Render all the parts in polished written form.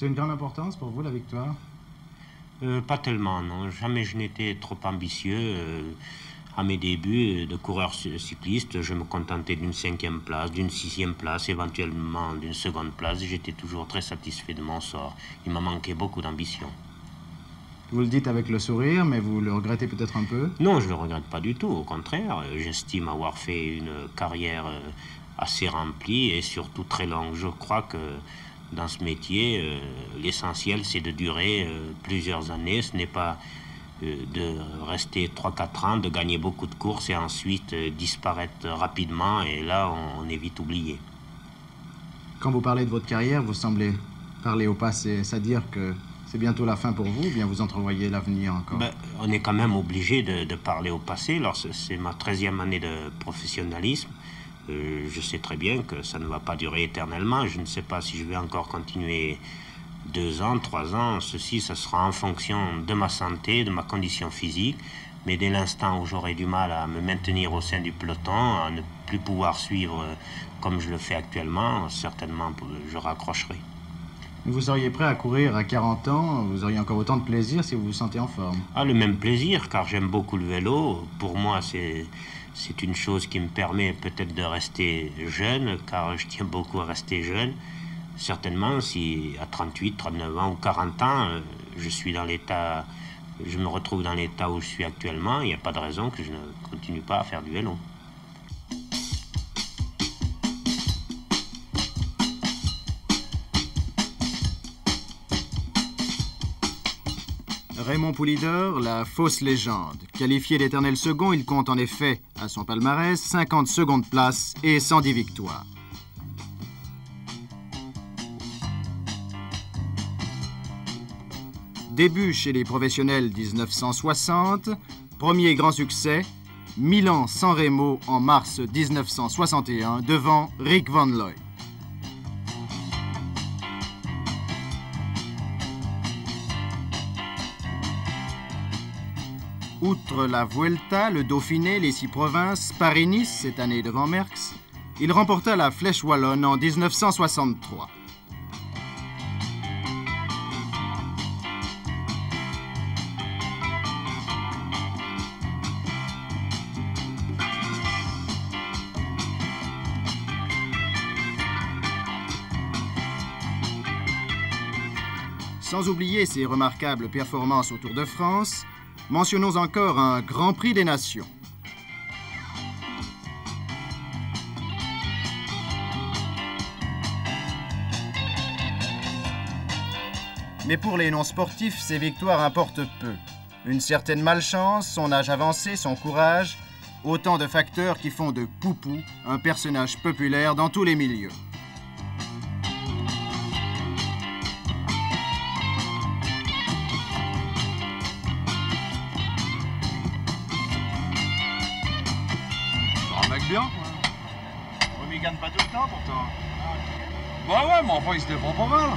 C'est une grande importance pour vous, la victoire? Pas tellement, non. Jamais je n'étais trop ambitieux. À mes débuts de coureur cycliste, je me contentais d'une 5e place, d'une 6e place, éventuellement d'une 2e place. J'étais toujours très satisfait de mon sort. Il m'a manqué beaucoup d'ambition. Vous le dites avec le sourire, mais vous le regrettez peut-être un peu? Non, je ne le regrette pas du tout. Au contraire, j'estime avoir fait une carrière assez remplie et surtout très longue. Je crois que dans ce métier, l'essentiel, c'est de durer plusieurs années. Ce n'est pas de rester 3-4 ans, de gagner beaucoup de courses et ensuite disparaître rapidement. Et là, on est vite oublié. Quand vous parlez de votre carrière, vous semblez parler au passé. C'est-à-dire que c'est bientôt la fin pour vous, ou bien vous entrevoyez l'avenir encore? On est quand même obligé de parler au passé. Alors, c'est ma 13e année de professionnalisme. Je sais très bien que ça ne va pas durer éternellement. Je ne sais pas si je vais encore continuer 2 ans, 3 ans. Ceci, ça sera en fonction de ma santé, de ma condition physique. Mais dès l'instant où j'aurai du mal à me maintenir au sein du peloton, à ne plus pouvoir suivre comme je le fais actuellement, certainement je raccrocherai. Vous seriez prêt à courir à 40 ans? Vous auriez encore autant de plaisir si vous vous sentez en forme? Ah, le même plaisir, car j'aime beaucoup le vélo. Pour moi, c'est une chose qui me permet peut-être de rester jeune, car je tiens beaucoup à rester jeune. Certainement, si à 38, 39 ans ou 40 ans, je me retrouve dans l'état où je suis actuellement, il n'y a pas de raison que je ne continue pas à faire du vélo. Raymond Poulidor, la fausse légende. Qualifié d'éternel second, il compte en effet à son palmarès 50 secondes places et 110 victoires. Début chez les professionnels 1960, premier grand succès, Milan-San Remo en mars 1961 devant Rick Van Looy. Outre la Vuelta, le Dauphiné, les 6 provinces, Paris-Nice cette année devant Merckx, il remporta la Flèche Wallonne en 1963. Sans oublier ses remarquables performances au Tour de France, mentionnons encore un Grand Prix des Nations. Mais pour les non-sportifs, ces victoires importent peu. Une certaine malchance, son âge avancé, son courage, autant de facteurs qui font de Poupou un personnage populaire dans tous les milieux. Bien, quoi. Ouais, mais il gagne pas tout le temps, pourtant. Bah ouais, mais enfin, il se défend pas mal.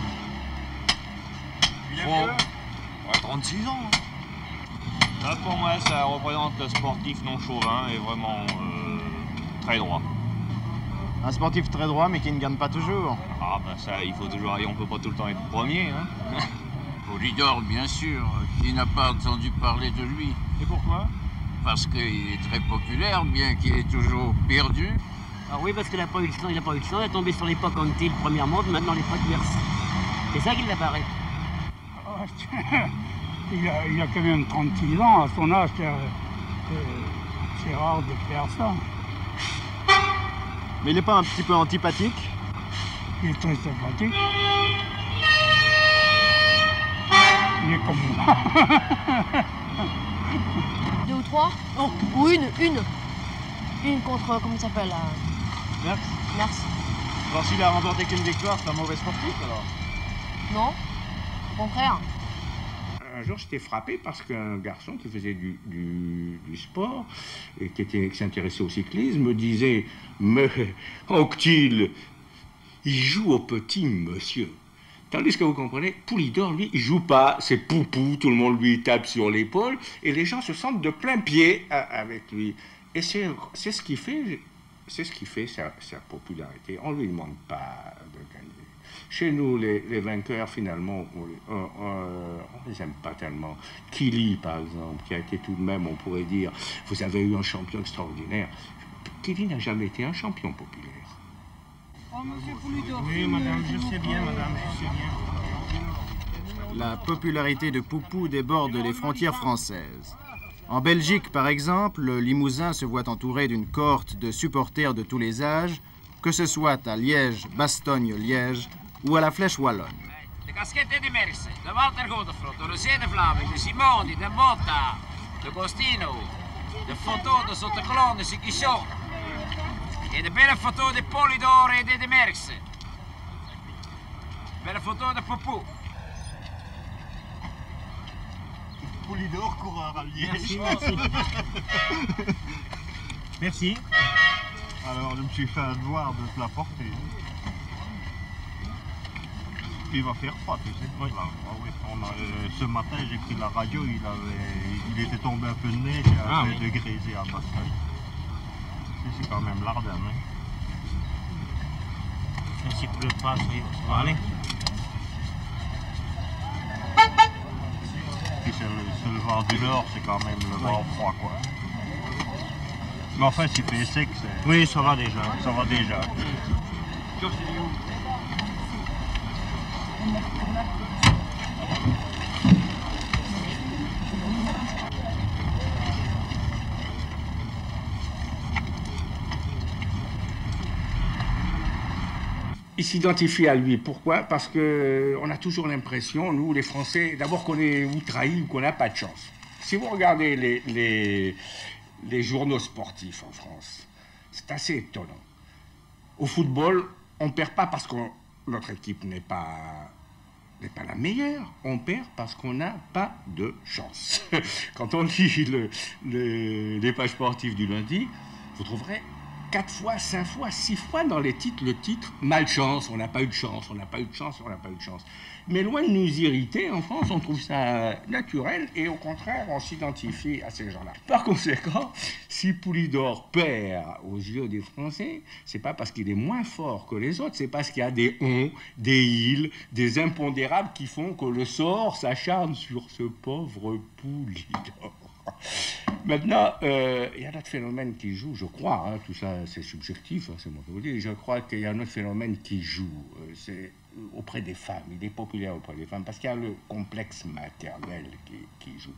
Il est vieux. Ouais, 36 ans. Là, pour moi, ça représente le sportif non chauvin et vraiment très droit. Un sportif très droit, mais qui ne gagne pas toujours. Ah, bah ça, il faut toujours... On peut pas tout le temps être premier, hein. Poulidor, bien sûr, qui n'a pas entendu parler de lui. Et pourquoi? Parce qu'il est très populaire, bien qu'il est toujours perdu. Ah oui, parce qu'il n'a pas eu le temps, il est tombé sur l'époque Antil premièrement, puis maintenant l'époque Merckx. C'est ça qui l'apparaît. Oh, il a quand même 36 ans, à son âge, c'est rare de faire ça. Mais il n'est pas un petit peu antipathique? Il est très sympathique. Il est comme moi. 2 ou 3? Oh, ou une. Une contre, comment ça s'appelle? Merckx. Merckx. Alors s'il a remporté qu'une victoire, c'est un mauvais sportif alors? Non, au contraire. Un jour, j'étais frappé parce qu'un garçon qui faisait du sport et qui s'intéressait au cyclisme me disait « Mais Anquetil, il joue au petit monsieur ». Tandis que vous comprenez, Poulidor, lui, il joue pas, c'est Poupou, tout le monde lui tape sur l'épaule et les gens se sentent de plein pied avec lui. Et c'est ce qui fait sa popularité. On ne lui demande pas de gagner. Chez nous, les vainqueurs, finalement, on les aime pas tellement. Killy, par exemple, qui a été tout de même, on pourrait dire, vous avez eu un champion extraordinaire. Killy n'a jamais été un champion populaire. Oui, madame, je sais bien, madame, je sais bien. La popularité de Poupou déborde les frontières françaises. En Belgique, par exemple, le Limousin se voit entouré d'une cohorte de supporters de tous les âges, que ce soit à Liège, Bastogne, Liège ou à la Flèche Wallonne. De casquette de Merckx, de Walter Godefroot, de Rosé de Vlaming, de Simoni, de Motta, de Gostino, de photos de Sottecolon, de Sikichon, et de belles photos de Polydor et de Merckx. Belle photo de Poupou. Polydor, coureur à Liège. Merci, merci. Merci. Alors, je me suis fait un devoir de te la porter. Il va faire froid, tu sais. Oui. Là. Ah oui. Ce matin, j'ai pris la radio, il était tombé un peu de neige et un peu de grisé à Bastogne. C'est quand même l'Ardenne. Hein. S'il ne pleut pas, ça va aller. Puis c'est le vent du Nord, c'est quand même le vent froid, quoi. Mais enfin, s'il fait sec, c'est... Oui, ça va déjà. Ça va déjà. Il s'identifie à lui. Pourquoi? Parce qu'on a toujours l'impression, nous les Français, d'abord qu'on est ou trahi ou qu'on n'a pas de chance. Si vous regardez les journaux sportifs en France, c'est assez étonnant. Au football, on ne perd pas parce que notre équipe n'est pas la meilleure, on perd parce qu'on n'a pas de chance. Quand on lit les pages sportives du lundi, vous trouverez 4 fois, 5 fois, 6 fois dans les titres, le titre « Malchance », on n'a pas eu de chance, on n'a pas eu de chance, on n'a pas eu de chance. Mais loin de nous irriter, en France, on trouve ça naturel et au contraire, on s'identifie à ces gens-là. Par conséquent, si Poulidor perd aux yeux des Français, c'est pas parce qu'il est moins fort que les autres, c'est parce qu'il y a des on, des ils, des impondérables qui font que le sort s'acharne sur ce pauvre Poulidor. Maintenant, il y a un autre phénomène qui joue, je crois, hein, tout ça c'est subjectif, hein, c'est moi qui vous le dis, je crois qu'il y a un autre phénomène qui joue, c'est auprès des femmes, il est populaire auprès des femmes, parce qu'il y a le complexe maternel qui joue.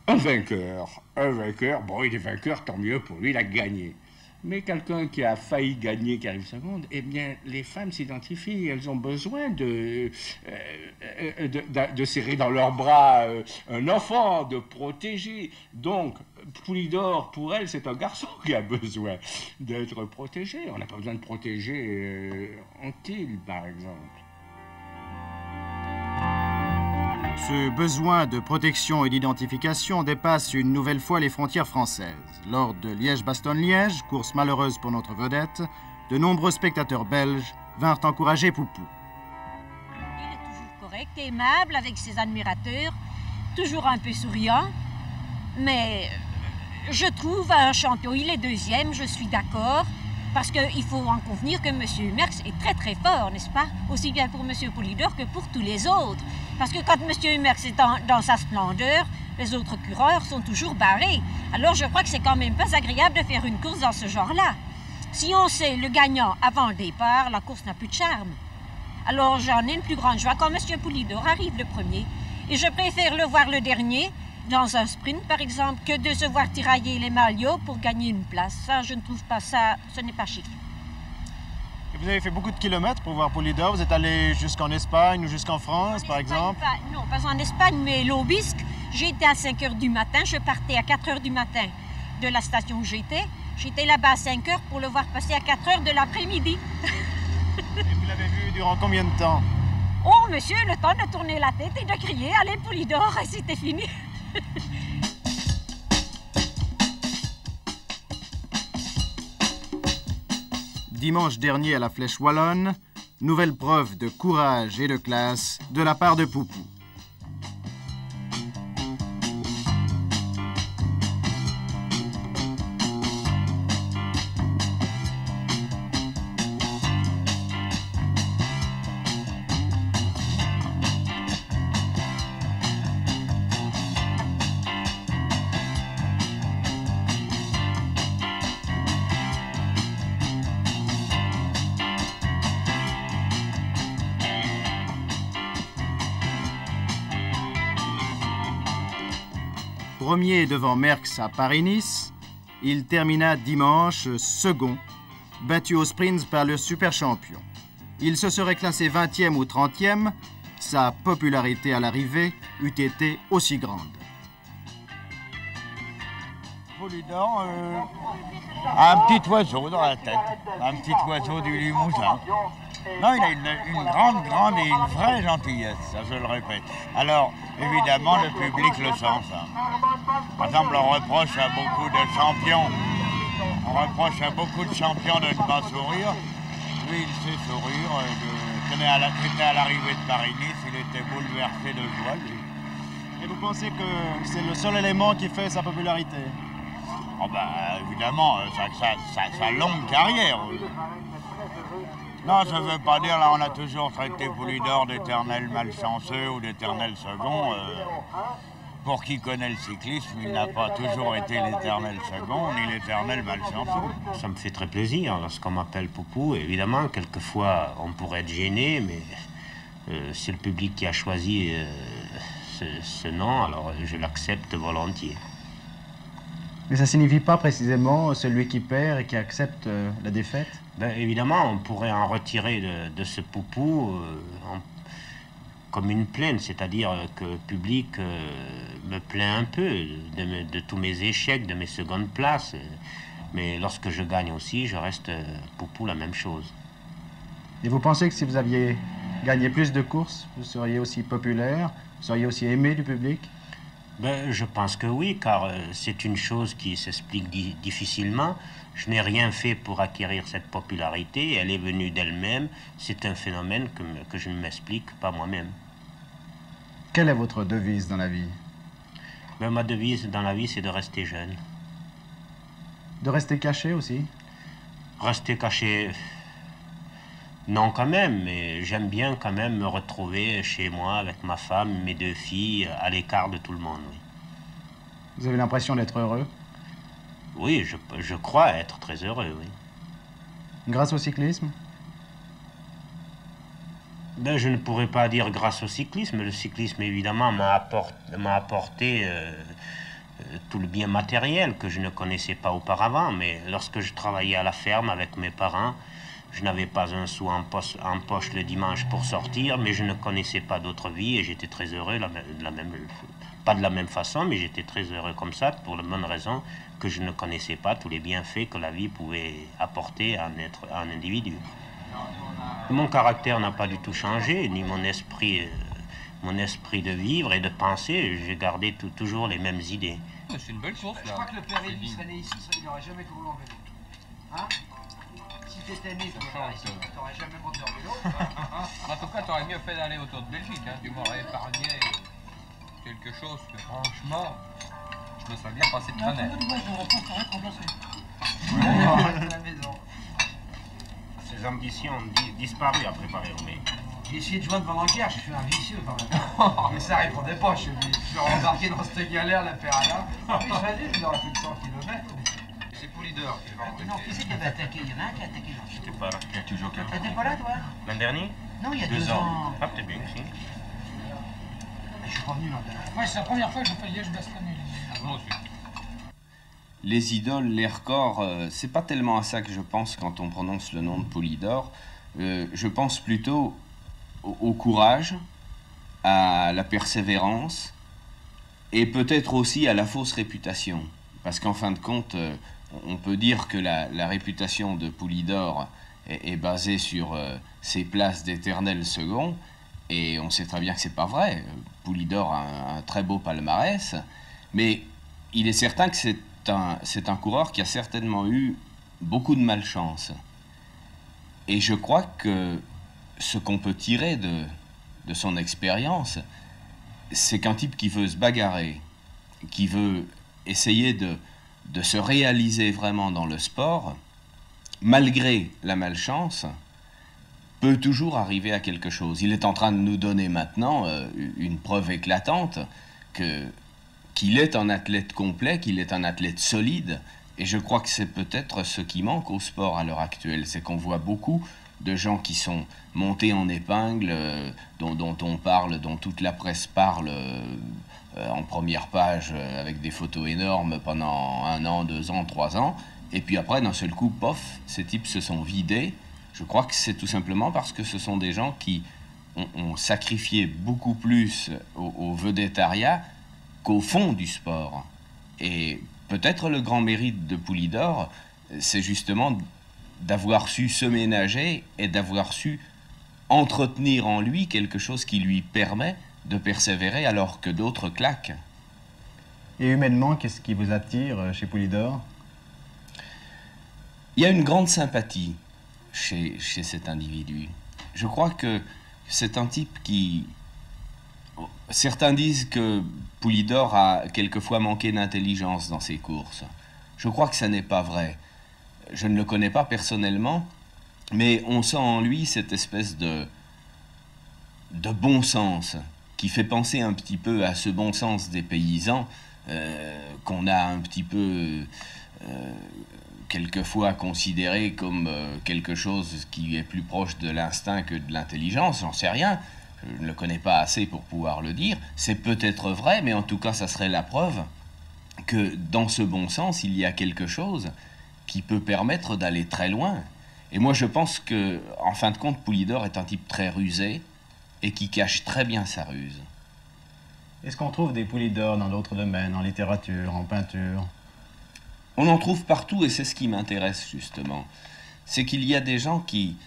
Un vainqueur, bon il est vainqueur, tant mieux pour lui, il a gagné. Mais quelqu'un qui a failli gagner, qui arrive seconde, eh bien, les femmes s'identifient. Elles ont besoin de serrer dans leurs bras un enfant, de protéger. Donc, Poulidor, pour elle, c'est un garçon qui a besoin d'être protégé. On n'a pas besoin de protéger Anquetil, par exemple. Ce besoin de protection et d'identification dépasse une nouvelle fois les frontières françaises. Lors de Liège-Bastogne-Liège, course malheureuse pour notre vedette, de nombreux spectateurs belges vinrent encourager Poupou. Il est toujours correct, aimable avec ses admirateurs, toujours un peu souriant, mais je trouve un champion, il est deuxième, je suis d'accord, parce qu'il faut en convenir que M. Merckx est très très fort, n'est-ce pas? Aussi bien pour M. Poulidor que pour tous les autres. Parce que quand M. Merckx est dans sa splendeur, les autres coureurs sont toujours barrés. Alors je crois que c'est quand même pas agréable de faire une course dans ce genre-là. Si on sait le gagnant avant le départ, la course n'a plus de charme. Alors j'en ai une plus grande joie quand M. Poulidor arrive le premier. Et je préfère le voir le dernier, dans un sprint par exemple, que de se voir tirailler les maillots pour gagner une place. Ça, je ne trouve pas ça, ce n'est pas chic. Et vous avez fait beaucoup de kilomètres pour voir Poulidor. Vous êtes allé jusqu'en Espagne ou jusqu'en France, par exemple? Non, pas en Espagne, mais l'Aubisque. J'étais à 5 h du matin. Je partais à 4 h du matin de la station où j'étais. J'étais là-bas à 5 h pour le voir passer à 4 h de l'après-midi. Et vous l'avez vu durant combien de temps? Oh, monsieur, le temps de tourner la tête et de crier « Allez, Poulidor !» et c'était fini. Dimanche dernier à la Flèche Wallonne, nouvelle preuve de courage et de classe de la part de Poupou. Premier devant Merckx à Paris-Nice, il termina dimanche second, battu au sprint par le super champion. Il se serait classé 20e ou 30e, sa popularité à l'arrivée eût été aussi grande. Poulidor a un petit oiseau dans la tête, un petit oiseau du Limousin. Non, il a une grande et une vraie gentillesse, ça je le répète. Alors, évidemment, le public le sent, ça. Par exemple, on reproche à beaucoup de champions de ne pas sourire. Lui, il sait sourire. C'était à l'arrivée de Paris-Nice, il était bouleversé de joie, lui. Et vous pensez que c'est le seul élément qui fait sa popularité? Oh bah, évidemment, sa longue carrière. Non, ça ne veut pas dire, là, on a toujours traité Poulidor d'éternel malchanceux ou d'éternel second. Pour qui connaît le cyclisme, il n'a pas toujours été l'éternel second ni l'éternel malchanceux. Ça me fait très plaisir lorsqu'on m'appelle Poupou. Évidemment, quelquefois, on pourrait être gêné, mais c'est le public qui a choisi ce nom, alors je l'accepte volontiers. Mais ça ne signifie pas précisément celui qui perd et qui accepte la défaite? Ben, évidemment, on pourrait en retirer de ce Poupou comme une plainte, c'est-à-dire que le public me plaint un peu de tous mes échecs, de mes secondes places. Mais lorsque je gagne aussi, je reste Poupou la même chose. Et vous pensez que si vous aviez gagné plus de courses, vous seriez aussi populaire, vous seriez aussi aimé du public? Ben, je pense que oui, car c'est une chose qui s'explique difficilement. Je n'ai rien fait pour acquérir cette popularité, elle est venue d'elle-même. C'est un phénomène que je ne m'explique pas moi-même. Quelle est votre devise dans la vie? Ben, ma devise dans la vie, c'est de rester jeune. De rester caché aussi? Rester caché, non quand même, mais j'aime bien quand même me retrouver chez moi avec ma femme, mes 2 filles, à l'écart de tout le monde, oui. Vous avez l'impression d'être heureux? Oui, je crois être très heureux, oui. Grâce au cyclisme? Ben, je ne pourrais pas dire grâce au cyclisme. Le cyclisme, évidemment, m'a apporté tout le bien matériel que je ne connaissais pas auparavant. Mais lorsque je travaillais à la ferme avec mes parents, je n'avais pas un sou en poche le dimanche pour sortir, mais je ne connaissais pas d'autre vie et j'étais très heureux, pas de la même façon, mais j'étais très heureux comme ça, pour la bonne raison que je ne connaissais pas tous les bienfaits que la vie pouvait apporter à un individu. Mon caractère n'a pas du tout changé, ni mon esprit de vivre et de penser. J'ai gardé toujours les mêmes idées. C'est une belle course, là. Je crois que le père Élie serait né ici, il n'aurait jamais couru en vélo. Hein? Si t'étais né, t'aurais jamais monté en vélo. En tout cas, t'aurais mieux fait d'aller autour de Belgique. Hein. Tu m'aurais épargné quelque chose que, franchement, je me serais bien passé de traîner. Ses ambitions ont disparu après Paris-Roubaix. J'ai essayé de joindre pendant guerre, je suis un vicieux quand même. Mais ça répondait pas, je suis embarqué dans cette galère, la Perala. Oui, je l'ai dit, il aurait fait 100 km. C'est Poulidor qui va attaquer. Non, qui c'est qui avait attaqué? Il y en a un qui a attaqué. J'étais pas là. Il y a toujours quelqu'un. T'étais pas là, toi? L'an dernier? Non, il y a 2 ans. Ah, peut-être bien, si. Je suis pas venu l'an dernier. Ouais, c'est la première fois que je fais Liège-Bastogne. Moi aussi. Les idoles, les records, c'est pas tellement à ça que je pense quand on prononce le nom de Poulidor. Je pense plutôt au courage, à la persévérance et peut-être aussi à la fausse réputation. Parce qu'en fin de compte, on peut dire que la réputation de Poulidor est basée sur ses places d'éternel second, et on sait très bien que c'est pas vrai. Poulidor a un très beau palmarès, mais il est certain que c'est un coureur qui a certainement eu beaucoup de malchance. Et je crois que ce qu'on peut tirer de son expérience, c'est qu'un type qui veut se bagarrer, qui veut essayer de se réaliser vraiment dans le sport, malgré la malchance, peut toujours arriver à quelque chose. Il est en train de nous donner maintenant une preuve éclatante qu'il est un athlète complet, qu'il est un athlète solide, et je crois que c'est peut-être ce qui manque au sport à l'heure actuelle, c'est qu'on voit beaucoup de gens qui sont montés en épingle, dont on parle, dont toute la presse parle en première page avec des photos énormes pendant 1 an, 2 ans, 3 ans, et puis après, d'un seul coup, pof, ces types se sont vidés. Je crois que c'est tout simplement parce que ce sont des gens qui ont sacrifié beaucoup plus au vedettariat qu'au fond du sport. Et peut-être le grand mérite de Poulidor, c'est justement d'avoir su se ménager et d'avoir su entretenir en lui quelque chose qui lui permet de persévérer alors que d'autres claquent. Et humainement, qu'est-ce qui vous attire chez Poulidor? Il y a une grande sympathie chez cet individu. Je crois que c'est un type qui... Certains disent que Poulidor a quelquefois manqué d'intelligence dans ses courses. Je crois que ça n'est pas vrai. Je ne le connais pas personnellement, mais on sent en lui cette espèce de bon sens qui fait penser un petit peu à ce bon sens des paysans qu'on a un petit peu quelquefois considéré comme quelque chose qui est plus proche de l'instinct que de l'intelligence, j'en sais rien. Je ne le connais pas assez pour pouvoir le dire. C'est peut-être vrai, mais en tout cas, ça serait la preuve que dans ce bon sens, il y a quelque chose qui peut permettre d'aller très loin. Et moi, je pense que, en fin de compte, Poulidor est un type très rusé et qui cache très bien sa ruse. Est-ce qu'on trouve des Poulidor dans d'autres domaines, en littérature, en peinture? On en trouve partout et c'est ce qui m'intéresse justement. C'est qu'il y a des gens qui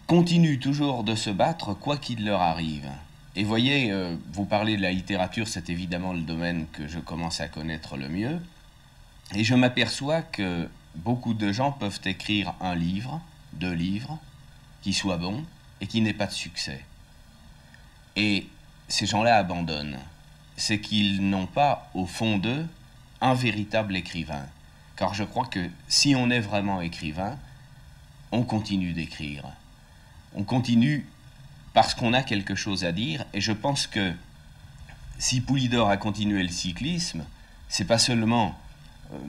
continuent toujours de se battre quoi qu'il leur arrive. Et voyez, vous parlez de la littérature, c'est évidemment le domaine que je commence à connaître le mieux. Et je m'aperçois que beaucoup de gens peuvent écrire 1 livre, 2 livres, qui soient bons et qui n'aient pas de succès. Et ces gens-là abandonnent. C'est qu'ils n'ont pas, au fond d'eux, un véritable écrivain. Car je crois que si on est vraiment écrivain, on continue d'écrire. On continue parce qu'on a quelque chose à dire. Et je pense que si Poulidor a continué le cyclisme, c'est pas seulement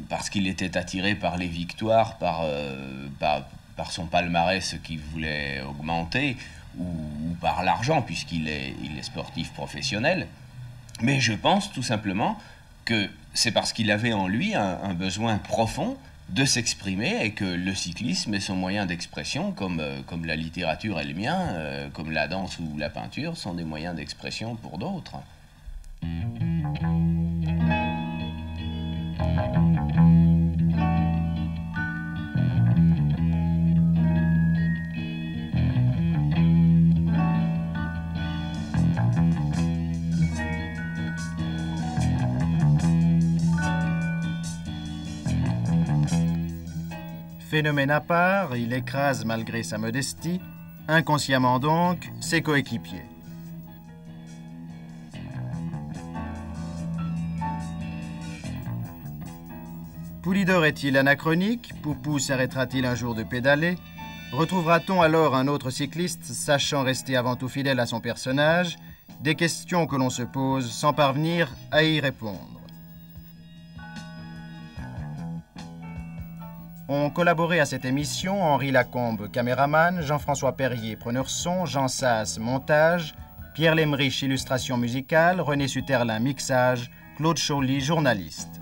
parce qu'il était attiré par les victoires, par son palmarès qu'il voulait augmenter, ou par l'argent, puisqu'il est sportif professionnel. Mais je pense tout simplement que c'est parce qu'il avait en lui un besoin profond de s'exprimer et que le cyclisme est son moyen d'expression, comme la littérature est le mien, comme la danse ou la peinture sont des moyens d'expression pour d'autres. Phénomène à part, il écrase malgré sa modestie, inconsciemment donc, ses coéquipiers. Poulidor est-il anachronique? Poupou s'arrêtera-t-il un jour de pédaler? Retrouvera-t-on alors un autre cycliste sachant rester avant tout fidèle à son personnage? Des questions que l'on se pose sans parvenir à y répondre. Ont collaboré à cette émission Henri Lacombe, caméraman, Jean-François Perrier, preneur son, Jean Sass, montage, Pierre Lemrich, illustration musicale, René Suterlin, mixage, Claude Chauly, journaliste.